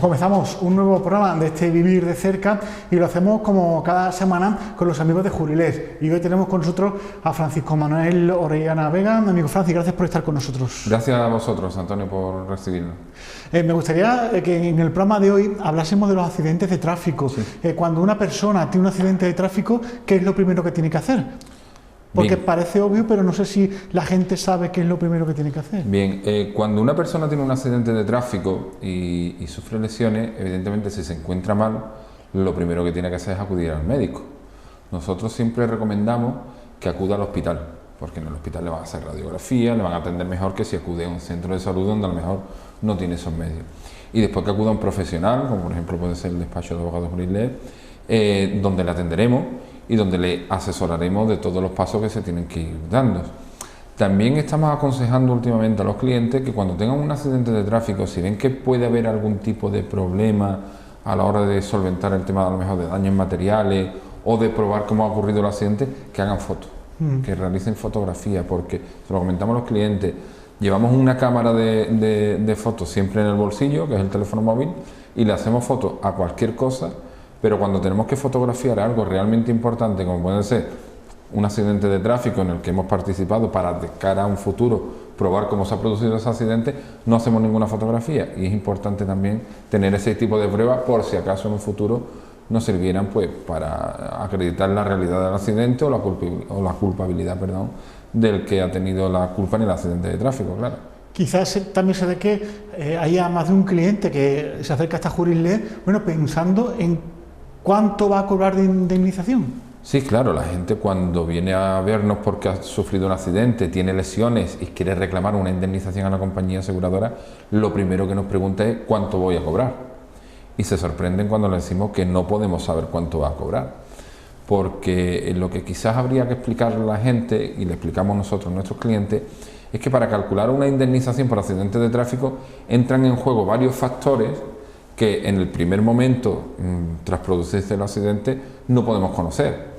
comenzamos un nuevo programa de este Vivir de Cerca y lo hacemos como cada semana con los amigos de Jurilés. Y hoy tenemos con nosotros a Francisco Manuel Orellana Vega. Amigo Francis, gracias por estar con nosotros. Gracias a vosotros, Antonio, por recibirnos. Me gustaría que en el programa de hoy hablásemos de los accidentes de tráfico. Sí. Cuando una persona tiene un accidente de tráfico, ¿qué es lo primero que tiene que hacer? Porque bien, parece obvio, pero no sé si la gente sabe qué es lo primero que tiene que hacer. Bien, cuando una persona tiene un accidente de tráfico y sufre lesiones, evidentemente si se encuentra mal, lo primero que tiene que hacer es acudir al médico. Nosotros siempre recomendamos que acuda al hospital, porque en el hospital le van a hacer radiografía, le van a atender mejor que si acude a un centro de salud donde a lo mejor no tiene esos medios. Y después que acuda a un profesional, como por ejemplo puede ser el despacho de abogados Jurilés, donde le atenderemos y donde le asesoraremos de todos los pasos que se tienen que ir dando. También estamos aconsejando últimamente a los clientes que cuando tengan un accidente de tráfico, si ven que puede haber algún tipo de problema a la hora de solventar el tema a lo mejor de daños materiales o de probar cómo ha ocurrido el accidente, que hagan fotos, que realicen fotografía, porque se lo comentamos a los clientes, llevamos una cámara de fotos siempre en el bolsillo, que es el teléfono móvil, y le hacemos fotos a cualquier cosa. Pero cuando tenemos que fotografiar algo realmente importante, como puede ser un accidente de tráfico en el que hemos participado para de cara a un futuro probar cómo se ha producido ese accidente, no hacemos ninguna fotografía. Y es importante también tener ese tipo de pruebas por si acaso en un futuro nos sirvieran pues para acreditar la realidad del accidente o la culpabilidad, perdón, del que ha tenido la culpa en el accidente de tráfico, claro. Quizás también se ve que haya más de un cliente que se acerca hasta Jurilés, bueno, pensando en ¿cuánto va a cobrar de indemnización? Sí, claro, la gente cuando viene a vernos porque ha sufrido un accidente, tiene lesiones y quiere reclamar una indemnización a la compañía aseguradora, lo primero que nos pregunta es ¿cuánto voy a cobrar? Y se sorprenden cuando le decimos que no podemos saber cuánto va a cobrar, porque lo que quizás habría que explicarle a la gente, y le explicamos nosotros a nuestros clientes, es que para calcular una indemnización por accidente de tráfico entran en juego varios factores que en el primer momento, tras producirse el accidente, no podemos conocer.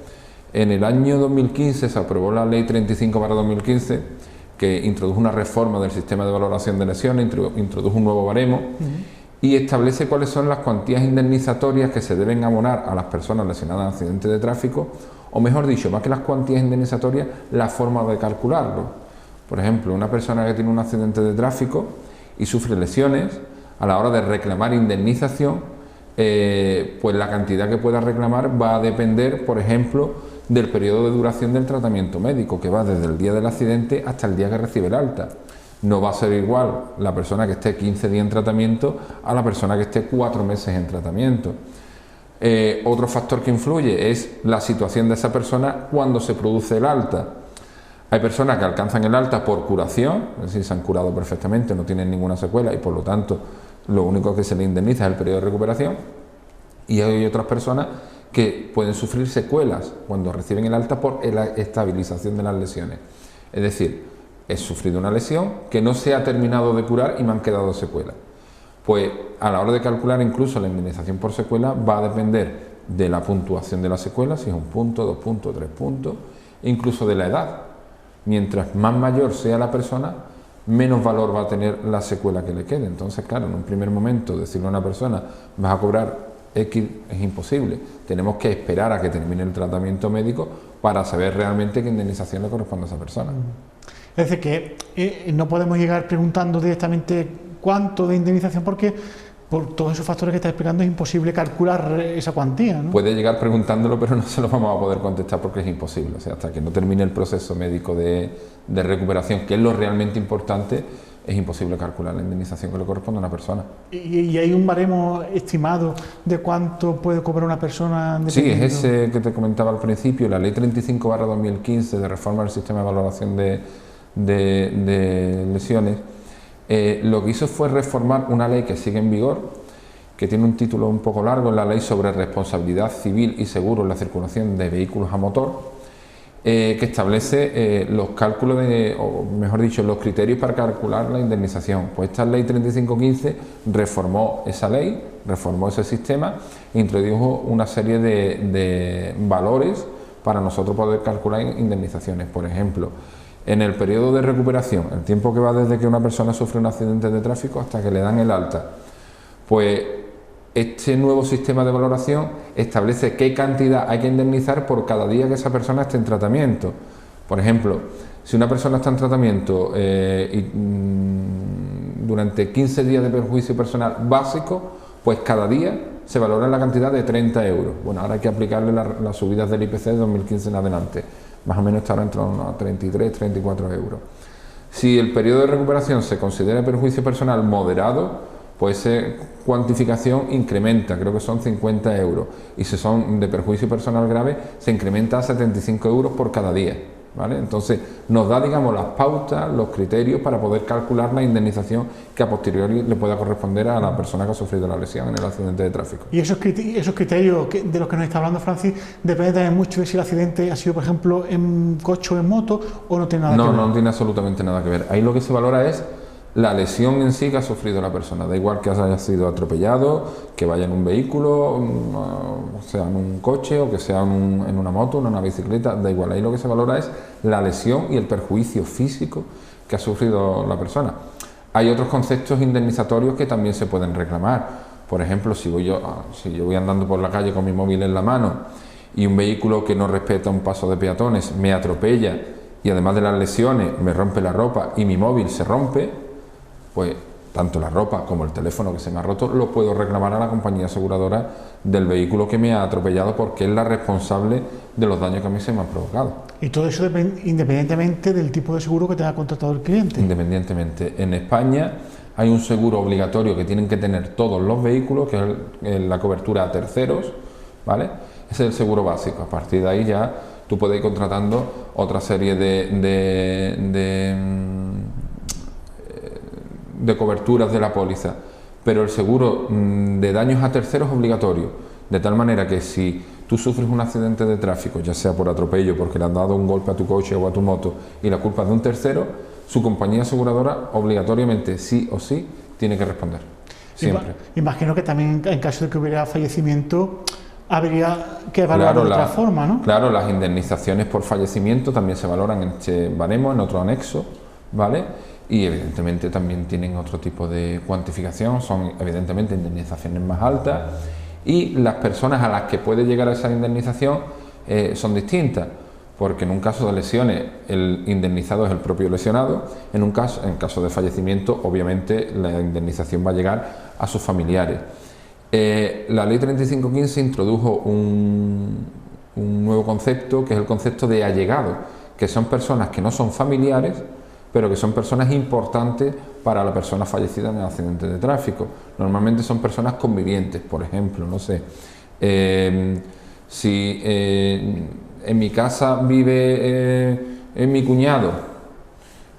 En el año 2015 se aprobó la Ley 35/2015, que introdujo una reforma del sistema de valoración de lesiones, introdujo un nuevo baremo y establece cuáles son las cuantías indemnizatorias que se deben abonar a las personas lesionadas en accidentes de tráfico, o mejor dicho, más que las cuantías indemnizatorias, la forma de calcularlo. Por ejemplo, una persona que tiene un accidente de tráfico y sufre lesiones, a la hora de reclamar indemnización, pues la cantidad que pueda reclamar va a depender, por ejemplo, del periodo de duración del tratamiento médico, que va desde el día del accidente hasta el día que recibe el alta. No va a ser igual la persona que esté 15 días en tratamiento a la persona que esté 4 meses en tratamiento. Otro factor que influye es la situación de esa persona cuando se produce el alta. Hay personas que alcanzan el alta por curación, es decir, se han curado perfectamente, no tienen ninguna secuela y por lo tanto lo único que se le indemniza es el periodo de recuperación, y hay otras personas que pueden sufrir secuelas cuando reciben el alta por la estabilización de las lesiones. Es decir, he sufrido una lesión que no se ha terminado de curar y me han quedado secuelas. Pues a la hora de calcular incluso la indemnización por secuela va a depender de la puntuación de la secuela, si es 1 punto, 2 puntos, 3 puntos, e incluso de la edad. Mientras más mayor sea la persona, menos valor va a tener la secuela que le quede. Entonces, claro, en un primer momento decirle a una persona vas a cobrar X es imposible. Tenemos que esperar a que termine el tratamiento médico para saber realmente qué indemnización le corresponde a esa persona. Es decir, que no podemos llegar preguntando directamente cuánto de indemnización, porque por todos esos factores que está explicando es imposible calcular esa cuantía, ¿no? Puede llegar preguntándolo, pero no se lo vamos a poder contestar porque es imposible. O sea, hasta que no termine el proceso médico de recuperación, que es lo realmente importante, es imposible calcular la indemnización que le corresponde a una persona. ¿Y hay un baremo estimado de cuánto puede cobrar una persona? Sí, es ese que te comentaba al principio, la Ley 35/2015 de reforma del sistema de valoración de lesiones. Lo que hizo fue reformar una ley que sigue en vigor, que tiene un título un poco largo, la Ley sobre responsabilidad civil y seguro en la circulación de vehículos a motor, que establece los cálculos, o mejor dicho, los criterios para calcular la indemnización. Pues esta Ley 3515 reformó esa ley, reformó ese sistema e introdujo una serie de valores para nosotros poder calcular indemnizaciones. Por ejemplo, en el periodo de recuperación, el tiempo que va desde que una persona sufre un accidente de tráfico hasta que le dan el alta, pues Este nuevo sistema de valoración establece qué cantidad hay que indemnizar por cada día que esa persona esté en tratamiento. Por ejemplo, si una persona está en tratamiento durante 15 días de perjuicio personal básico, pues cada día se valora la cantidad de 30 euros. Bueno, ahora hay que aplicarle las subidas del IPC de 2015 en adelante. Más o menos estará entre unos 33, 34 euros. Si el periodo de recuperación se considera perjuicio personal moderado, pues esa cuantificación incrementa, creo que son 50 euros. Y si son de perjuicio personal grave, se incrementa a 75 euros por cada día. ¿Vale? Entonces nos da, digamos, las pautas, los criterios para poder calcular la indemnización que a posteriori le pueda corresponder a la persona que ha sufrido la lesión en el accidente de tráfico. Y esos criterios de los que nos está hablando Francis, depende también mucho de si el accidente ha sido, por ejemplo, en coche o en moto, o no tiene nada que ver. No tiene absolutamente nada que ver. Ahí lo que se valora es la lesión en sí que ha sufrido la persona, da igual que haya sido atropellado, que vaya en un vehículo, sea en un coche o que sea en una moto, en una bicicleta, da igual. Ahí lo que se valora es la lesión y el perjuicio físico que ha sufrido la persona. Hay otros conceptos indemnizatorios que también se pueden reclamar. Por ejemplo, si yo voy andando por la calle con mi móvil en la mano y un vehículo que no respeta un paso de peatones me atropella y además de las lesiones me rompe la ropa y mi móvil se rompe, pues tanto la ropa como el teléfono que se me ha roto lo puedo reclamar a la compañía aseguradora del vehículo que me ha atropellado, porque es la responsable de los daños que a mí se me han provocado. Y todo eso independientemente del tipo de seguro que tenga contratado el cliente. Independientemente. En España hay un seguro obligatorio que tienen que tener todos los vehículos, que es la cobertura a terceros, ¿vale? Ese es el seguro básico. A partir de ahí ya tú puedes ir contratando otra serie de coberturas de la póliza, pero el seguro de daños a terceros es obligatorio, de tal manera que si tú sufres un accidente de tráfico, ya sea por atropello, porque le han dado un golpe a tu coche o a tu moto y la culpa es de un tercero, su compañía aseguradora obligatoriamente, sí o sí, tiene que responder, siempre. Imagino que también en caso de que hubiera fallecimiento habría que evaluarlo de otra forma, ¿no? Claro, las indemnizaciones por fallecimiento también se valoran en este baremo, en otro anexo, ¿vale? Y evidentemente también tienen otro tipo de cuantificación, son evidentemente indemnizaciones más altas, y las personas a las que puede llegar a esa indemnización son distintas, porque en un caso de lesiones el indemnizado es el propio lesionado, en caso de fallecimiento obviamente la indemnización va a llegar a sus familiares. La ley 3515 introdujo un nuevo concepto, que es el concepto de allegado, que son personas que no son familiares, pero que son personas importantes para la persona fallecida en el accidente de tráfico. Normalmente son personas convivientes, por ejemplo, no sé, si en mi casa vive mi cuñado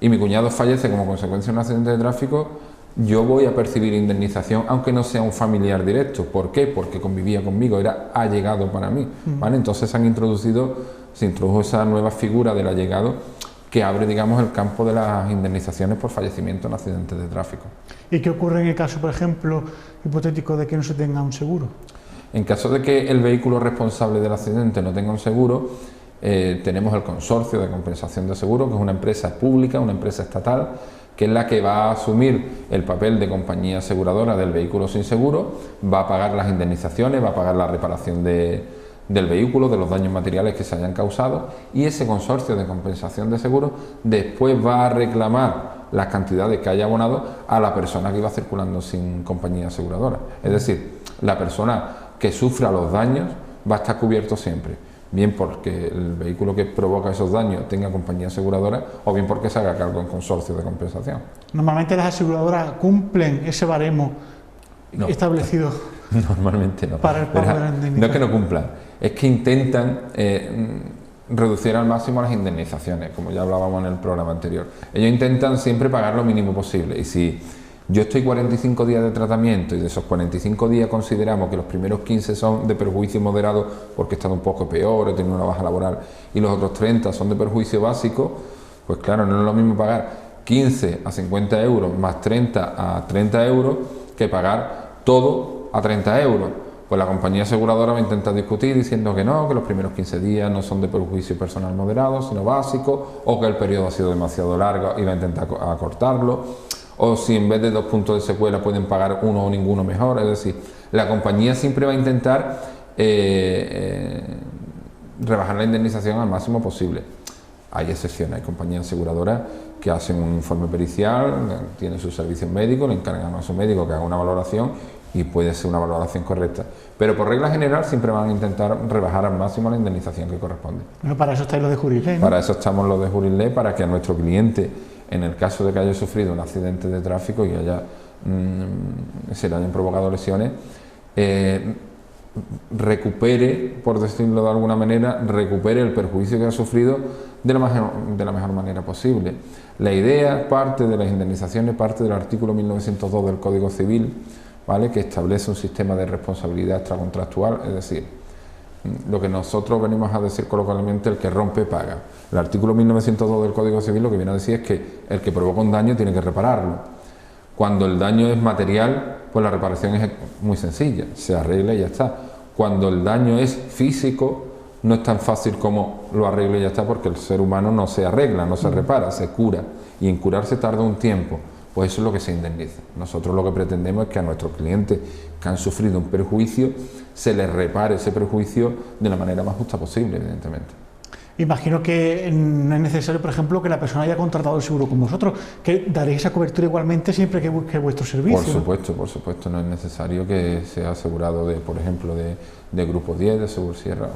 y mi cuñado fallece como consecuencia de un accidente de tráfico, yo voy a percibir indemnización aunque no sea un familiar directo. ¿Por qué? Porque convivía conmigo, era allegado para mí, ¿vale? Entonces se introdujo esa nueva figura del allegado, que abre, digamos, el campo de las indemnizaciones por fallecimiento en accidentes de tráfico. ¿Y qué ocurre en el caso, por ejemplo, hipotético de que no se tenga un seguro? En caso de que el vehículo responsable del accidente no tenga un seguro, tenemos el Consorcio de Compensación de Seguros, que es una empresa pública, una empresa estatal, que es la que va a asumir el papel de compañía aseguradora del vehículo sin seguro, va a pagar las indemnizaciones, va a pagar la reparación del vehículo, de los daños materiales que se hayan causado, y ese consorcio de compensación de seguros después va a reclamar las cantidades que haya abonado a la persona que iba circulando sin compañía aseguradora. Es decir, la persona que sufra los daños va a estar cubierto siempre, bien porque el vehículo que provoca esos daños tenga compañía aseguradora, o bien porque se haga cargo en consorcio de compensación. Normalmente las aseguradoras cumplen ese baremo establecido. Normalmente no. Para el pago de la indemnización. No es que no cumplan, es que intentan reducir al máximo las indemnizaciones, como ya hablábamos en el programa anterior. Ellos intentan siempre pagar lo mínimo posible, y si yo estoy 45 días de tratamiento y de esos 45 días consideramos que los primeros 15 son de perjuicio moderado porque he estado un poco peor, he tenido una baja laboral, y los otros 30 son de perjuicio básico, pues claro, no es lo mismo pagar 15 a 50 euros más 30 a 30 euros que pagar todo a 30 euros. Pues la compañía aseguradora va a intentar discutir diciendo que no, que los primeros 15 días no son de perjuicio personal moderado, sino básico, o que el periodo ha sido demasiado largo y va a intentar acortarlo, o si en vez de 2 puntos de secuela pueden pagar 1 o ninguno mejor. Es decir, La compañía siempre va a intentar rebajar la indemnización al máximo posible. Hay excepciones, hay compañías aseguradoras que hacen un informe pericial, tienen sus servicios médicos, le encargan a su médico que haga una valoración y puede ser una valoración correcta. Pero por regla general siempre van a intentar rebajar al máximo la indemnización que corresponde. Bueno, para eso estáis los de Jurisle, ¿no? Para eso estamos los de Jurisle, para que a nuestro cliente, en el caso de que haya sufrido un accidente de tráfico y se le hayan provocado lesiones, recupere, por decirlo de alguna manera, recupere el perjuicio que ha sufrido de la mejor manera posible. La idea parte de las indemnizaciones, parte del artículo 1902 del Código Civil, ¿vale?, que establece un sistema de responsabilidad extracontractual, es decir, lo que nosotros venimos a decir coloquialmente, el que rompe paga. El artículo 1902 del Código Civil lo que viene a decir es que el que provoca un daño tiene que repararlo. Cuando el daño es material, pues la reparación es muy sencilla, se arregla y ya está. Cuando el daño es físico, no es tan fácil como lo arreglo y ya está, porque el ser humano no se arregla, no se repara, se cura, y en curarse tarda un tiempo. Pues eso es lo que se indemniza. Nosotros lo que pretendemos es que a nuestros clientes que han sufrido un perjuicio se les repare ese perjuicio de la manera más justa posible, evidentemente. Imagino que no es necesario, por ejemplo, que la persona haya contratado el seguro con vosotros, que daréis esa cobertura igualmente siempre que busque vuestro servicio. Por supuesto, no es necesario que sea asegurado por ejemplo, de Grupo 10, de Segur Sierra,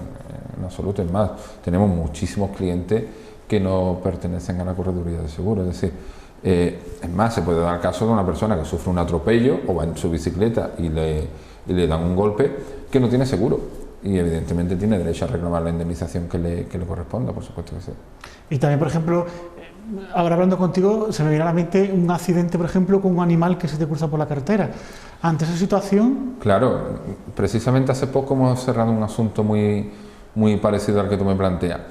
en absoluto. Es más, tenemos muchísimos clientes que no pertenecen a la correduría de seguro, es decir, es más, se puede dar el caso de una persona que sufre un atropello o va en su bicicleta y le dan un golpe que no tiene seguro y evidentemente tiene derecho a reclamar la indemnización que le corresponda, por supuesto que sí. Y también, por ejemplo, ahora hablando contigo, se me viene a la mente un accidente, por ejemplo, con un animal que se te cruza por la carretera. Ante esa situación... Claro, precisamente hace poco hemos cerrado un asunto muy parecido al que tú me planteas.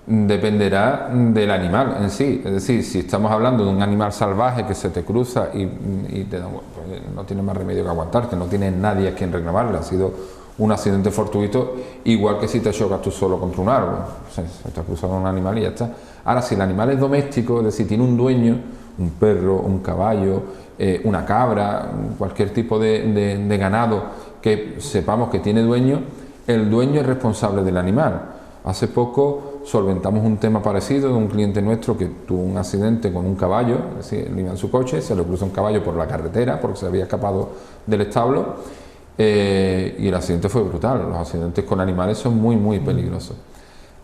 Dependerá del animal en sí, es decir, si estamos hablando de un animal salvaje que se te cruza y te da, pues no tiene más remedio que aguantarte, no tiene nadie a quien reclamarle, ha sido un accidente fortuito, igual que si te chocas tú solo contra un árbol, se te ha cruzado un animal y ya está. Ahora, si el animal es doméstico, es decir, tiene un dueño, un perro, un caballo, una cabra, cualquier tipo de ganado que sepamos que tiene dueño, el dueño es responsable del animal. Hace poco solventamos un tema parecido de un cliente nuestro que tuvo un accidente con un caballo, es decir, él iba en su coche, se le cruzó un caballo por la carretera porque se había escapado del establo y el accidente fue brutal. Los accidentes con animales son muy peligrosos.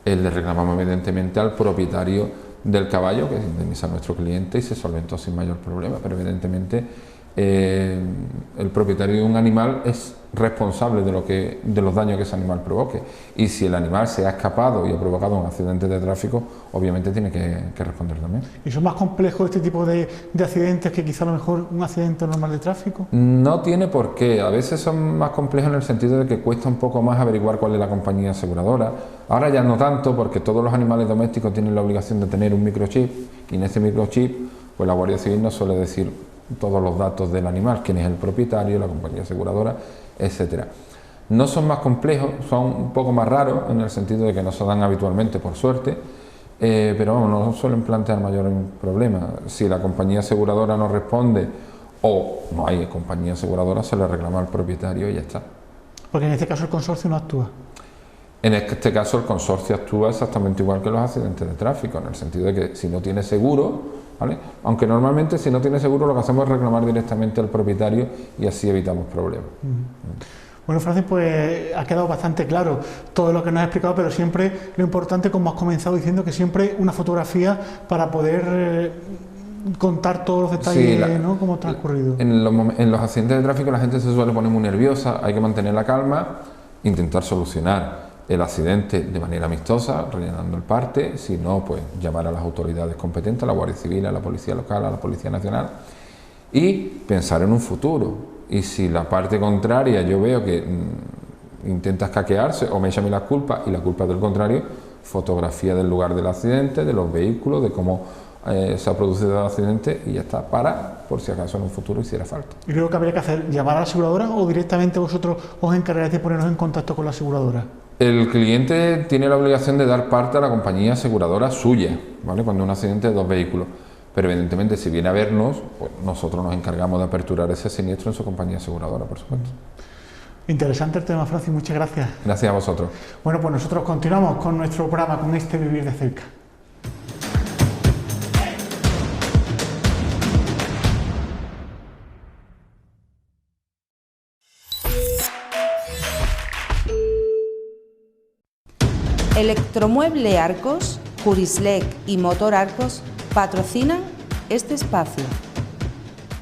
Le reclamamos evidentemente al propietario del caballo, que indemniza a nuestro cliente, y se solventó sin mayor problema, pero evidentemente el propietario de un animal es responsable de los daños que ese animal provoque, y si el animal se ha escapado y ha provocado un accidente de tráfico, obviamente tiene que responder también. ¿Y son más complejos este tipo de accidentes que quizá a lo mejor un accidente normal de tráfico? No tiene por qué, a veces son más complejos en el sentido de que cuesta un poco más averiguar cuál es la compañía aseguradora. Ahora ya no tanto, porque todos los animales domésticos tienen la obligación de tener un microchip, y en ese microchip pues la Guardia Civil nos suele decir todos los datos del animal, quién es el propietario, la compañía aseguradora, etcétera. No son más complejos, son un poco más raros en el sentido de que no se dan habitualmente, por suerte, pero vamos, no suelen plantear mayor problema. Si la compañía aseguradora no responde o no hay compañía aseguradora, se le reclama al propietario y ya está. Porque en este caso el consorcio no actúa. En este caso el consorcio actúa exactamente igual que los accidentes de tráfico, en el sentido de que si no tiene seguro, ¿vale?, aunque normalmente si no tiene seguro lo que hacemos es reclamar directamente al propietario y así evitamos problemas. Bueno, Francis, pues ha quedado bastante claro todo lo que nos has explicado, pero siempre lo importante, como has comenzado diciendo, que siempre una fotografía para poder contar todos los detalles, sí, ¿no?, cómo ha transcurrido. En los accidentes de tráfico la gente se suele poner muy nerviosa, hay que mantener la calma, intentar solucionar el accidente de manera amistosa, rellenando el parte, si no, pues llamar a las autoridades competentes, a la Guardia Civil, a la Policía Local, a la Policía Nacional, y pensar en un futuro. Y si la parte contraria yo veo que intenta escaquearse o me echa a mí la culpa y la culpa es del contrario, fotografía del lugar del accidente, de los vehículos, de cómo se ha producido el accidente y ya está, por si acaso en un futuro hiciera falta. ¿Y luego qué habría que hacer? ¿Llamar a la aseguradora o directamente vosotros os encargaréis de ponernos en contacto con la aseguradora? El cliente tiene la obligación de dar parte a la compañía aseguradora suya, ¿vale?, cuando un accidente de dos vehículos, pero evidentemente si viene a vernos, pues nosotros nos encargamos de aperturar ese siniestro en su compañía aseguradora, por supuesto. Interesante el tema, Francis, muchas gracias. Gracias a vosotros. Bueno, pues nosotros continuamos con nuestro programa, con este Vivir de Cerca. Electromueble Arcos, Jurislec y Motor Arcos patrocinan este espacio.